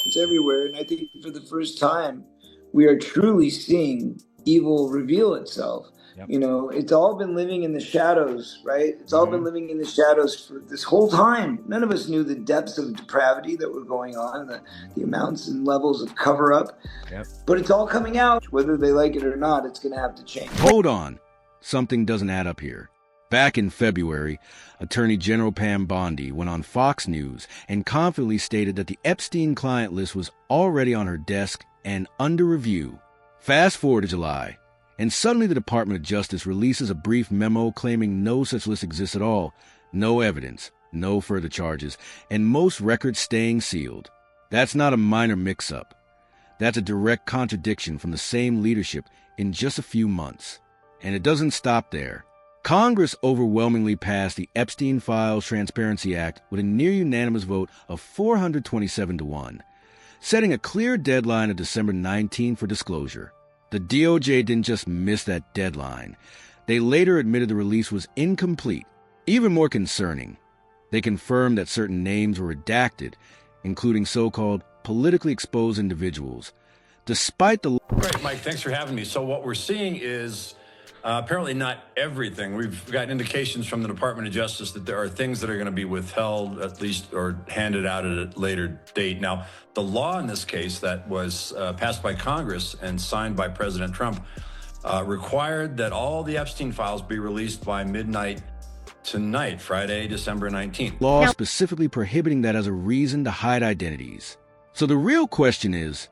It's everywhere. And I think for the first time, we are truly seeing evil reveal itself. Yep. It's all been living in the shadows, right? It's all been living in the shadows for this whole time. None of us knew the depths of depravity that were going on, the amounts and levels of cover up. Yep. But it's all coming out. Whether they like it or not, it's going to have to change. Hold on. Something doesn't add up here. Back in February, Attorney General Pam Bondi went on Fox News and confidently stated that the Epstein client list was already on her desk and under review. Fast forward to July, and suddenly the Department of Justice releases a brief memo claiming no such list exists at all, no evidence, no further charges, and most records staying sealed. That's not a minor mix-up. That's a direct contradiction from the same leadership in just a few months. And it doesn't stop there. Congress overwhelmingly passed the Epstein Files Transparency Act with a near-unanimous vote of 427-1, setting a clear deadline of December 19 for disclosure. The DOJ didn't just miss that deadline. They later admitted the release was incomplete. Even more concerning, they confirmed that certain names were redacted, including so-called politically exposed individuals. Despite the... Great, Mike, thanks for having me. So what we're seeing is apparently not everything. We've got indications from the Department of Justice that there are things that are going to be withheld, at least, or handed out at a later date. Now, the law in this case that was passed by Congress and signed by President Trump required that all the Epstein files be released by midnight tonight, Friday, December 19th. Law specifically prohibiting that as a reason to hide identities. So the real question is,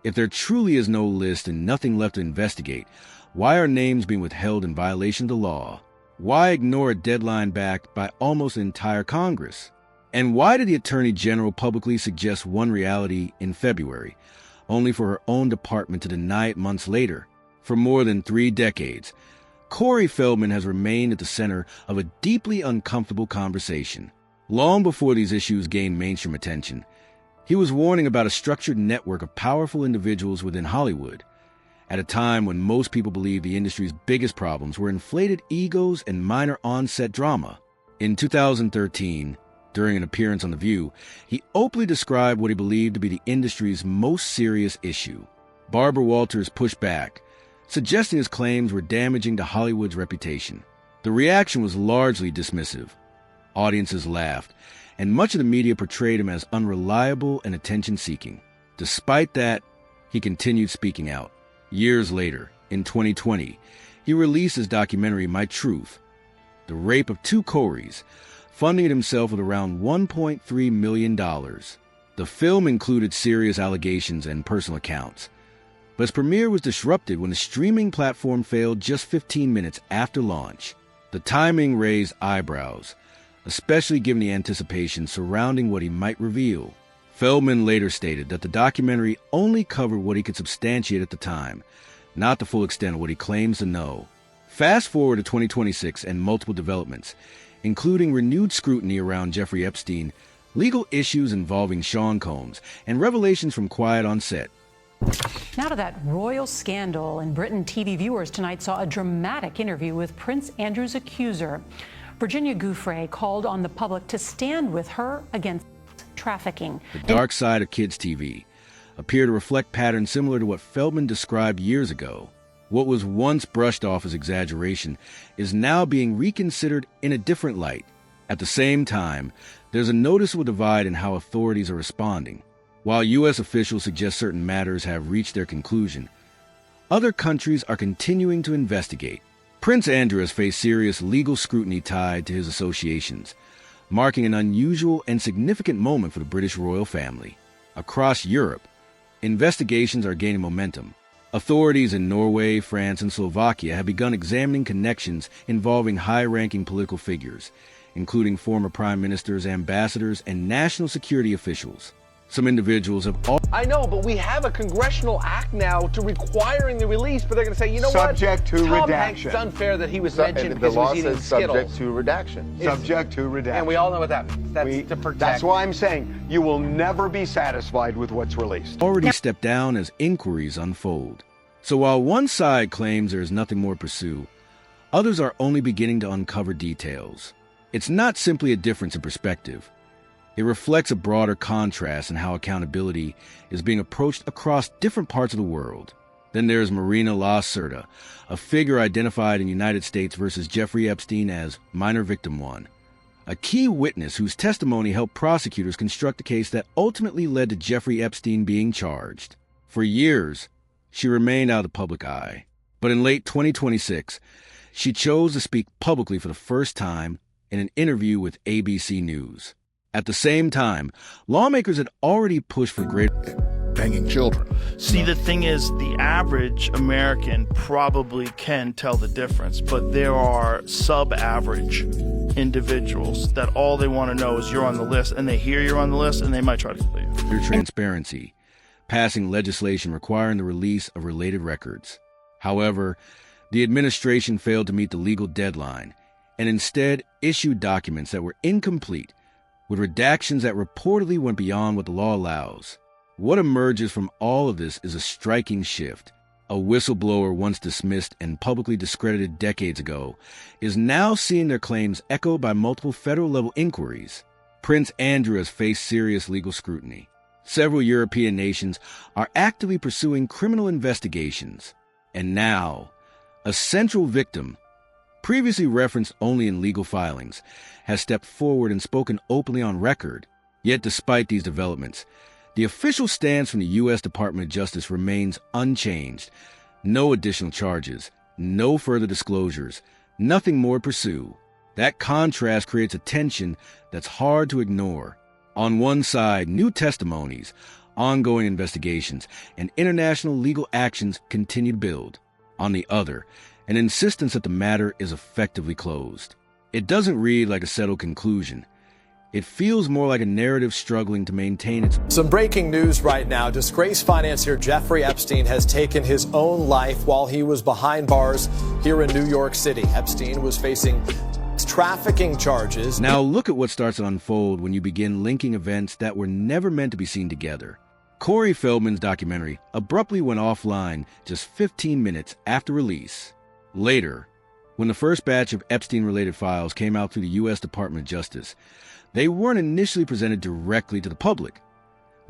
if there truly is no list and nothing left to investigate, why are names being withheld in violation of the law? Why ignore a deadline backed by almost the entire Congress? And why did the Attorney General publicly suggest one reality in February, only for her own department to deny it months later? For more than 3 decades, Corey Feldman has remained at the center of a deeply uncomfortable conversation. Long before these issues gained mainstream attention, he was warning about a structured network of powerful individuals within Hollywood, at a time when most people believed the industry's biggest problems were inflated egos and minor on-set drama. In 2013, during an appearance on The View, he openly described what he believed to be the industry's most serious issue. Barbara Walters pushed back, suggesting his claims were damaging to Hollywood's reputation. The reaction was largely dismissive. Audiences laughed, and much of the media portrayed him as unreliable and attention-seeking. Despite that, he continued speaking out. Years later, in 2020, he released his documentary My Truth, the rape of 2 Coreys, funding it himself with around $1.3 million. The film included serious allegations and personal accounts, but its premiere was disrupted when the streaming platform failed just 15 minutes after launch. The timing raised eyebrows, especially given the anticipation surrounding what he might reveal. Feldman later stated that the documentary only covered what he could substantiate at the time, not the full extent of what he claims to know. Fast forward to 2026 and multiple developments, including renewed scrutiny around Jeffrey Epstein, legal issues involving Sean Combs, and revelations from Quiet on Set. Now to that royal scandal in Britain. TV viewers tonight saw a dramatic interview with Prince Andrew's accuser. Virginia Giuffre called on the public to stand with her against trafficking. The dark side of kids' TV appear to reflect patterns similar to what Feldman described years ago. What was once brushed off as exaggeration is now being reconsidered in a different light. At the same time, there's a noticeable divide in how authorities are responding. While U.S. officials suggest certain matters have reached their conclusion, other countries are continuing to investigate. Prince Andrew has faced serious legal scrutiny tied to his associations, marking an unusual and significant moment for the British royal family. Across Europe, investigations are gaining momentum. Authorities in Norway, France, and Slovakia have begun examining connections involving high-ranking political figures, including former prime ministers, ambassadors, and national security officials. Some individuals have I know, but we have a congressional act now to requiring the release, but they're going to say, you know subject what? To Tom redaction. Hanks, it's unfair that he was mentioned because the law he was eating says Skittles. subject to redaction. Subject to redaction. And we all know what that means. That's to protect. That's why I'm saying you will never be satisfied with what's released. Already stepped down as inquiries unfold. So while one side claims there is nothing more to pursue, others are only beginning to uncover details. It's not simply a difference in perspective. It reflects a broader contrast in how accountability is being approached across different parts of the world. Then there's Marina Lacerda, a figure identified in United States versus Jeffrey Epstein as minor victim 1, a key witness whose testimony helped prosecutors construct a case that ultimately led to Jeffrey Epstein being charged. For years, she remained out of the public eye. But in late 2026, she chose to speak publicly for the first time in an interview with ABC News. At the same time, lawmakers had already pushed for greater banging children. See, the thing is, the average American probably can tell the difference, but there are sub-average individuals that all they want to know is you're on the list, and they hear you're on the list, and they might try to kill you. Transparency, passing legislation requiring the release of related records. However, the administration failed to meet the legal deadline and instead issued documents that were incomplete, with redactions that reportedly went beyond what the law allows. What emerges from all of this is a striking shift. A whistleblower once dismissed and publicly discredited decades ago is now seeing their claims echoed by multiple federal-level inquiries. Prince Andrew has faced serious legal scrutiny. Several European nations are actively pursuing criminal investigations. And now, a central victim, previously referenced only in legal filings, has stepped forward and spoken openly on record. Yet despite these developments, the official stance from the U.S. Department of Justice remains unchanged. No additional charges, no further disclosures, nothing more to pursue. That contrast creates a tension that's hard to ignore. On one side, new testimonies, ongoing investigations, and international legal actions continue to build. On the other, an insistence that the matter is effectively closed. It doesn't read like a settled conclusion. It feels more like a narrative struggling to maintain its... Some breaking news right now. Disgraced financier Jeffrey Epstein has taken his own life while he was behind bars here in New York City. Epstein was facing trafficking charges. Now look at what starts to unfold when you begin linking events that were never meant to be seen together. Corey Feldman's documentary abruptly went offline just 15 minutes after release. Later, when the first batch of Epstein-related files came out through the U.S. Department of Justice, they weren't initially presented directly to the public.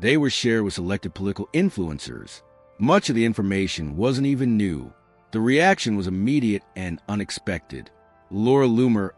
They were shared with selected political influencers. Much of the information wasn't even new. The reaction was immediate and unexpected. Laura Loomer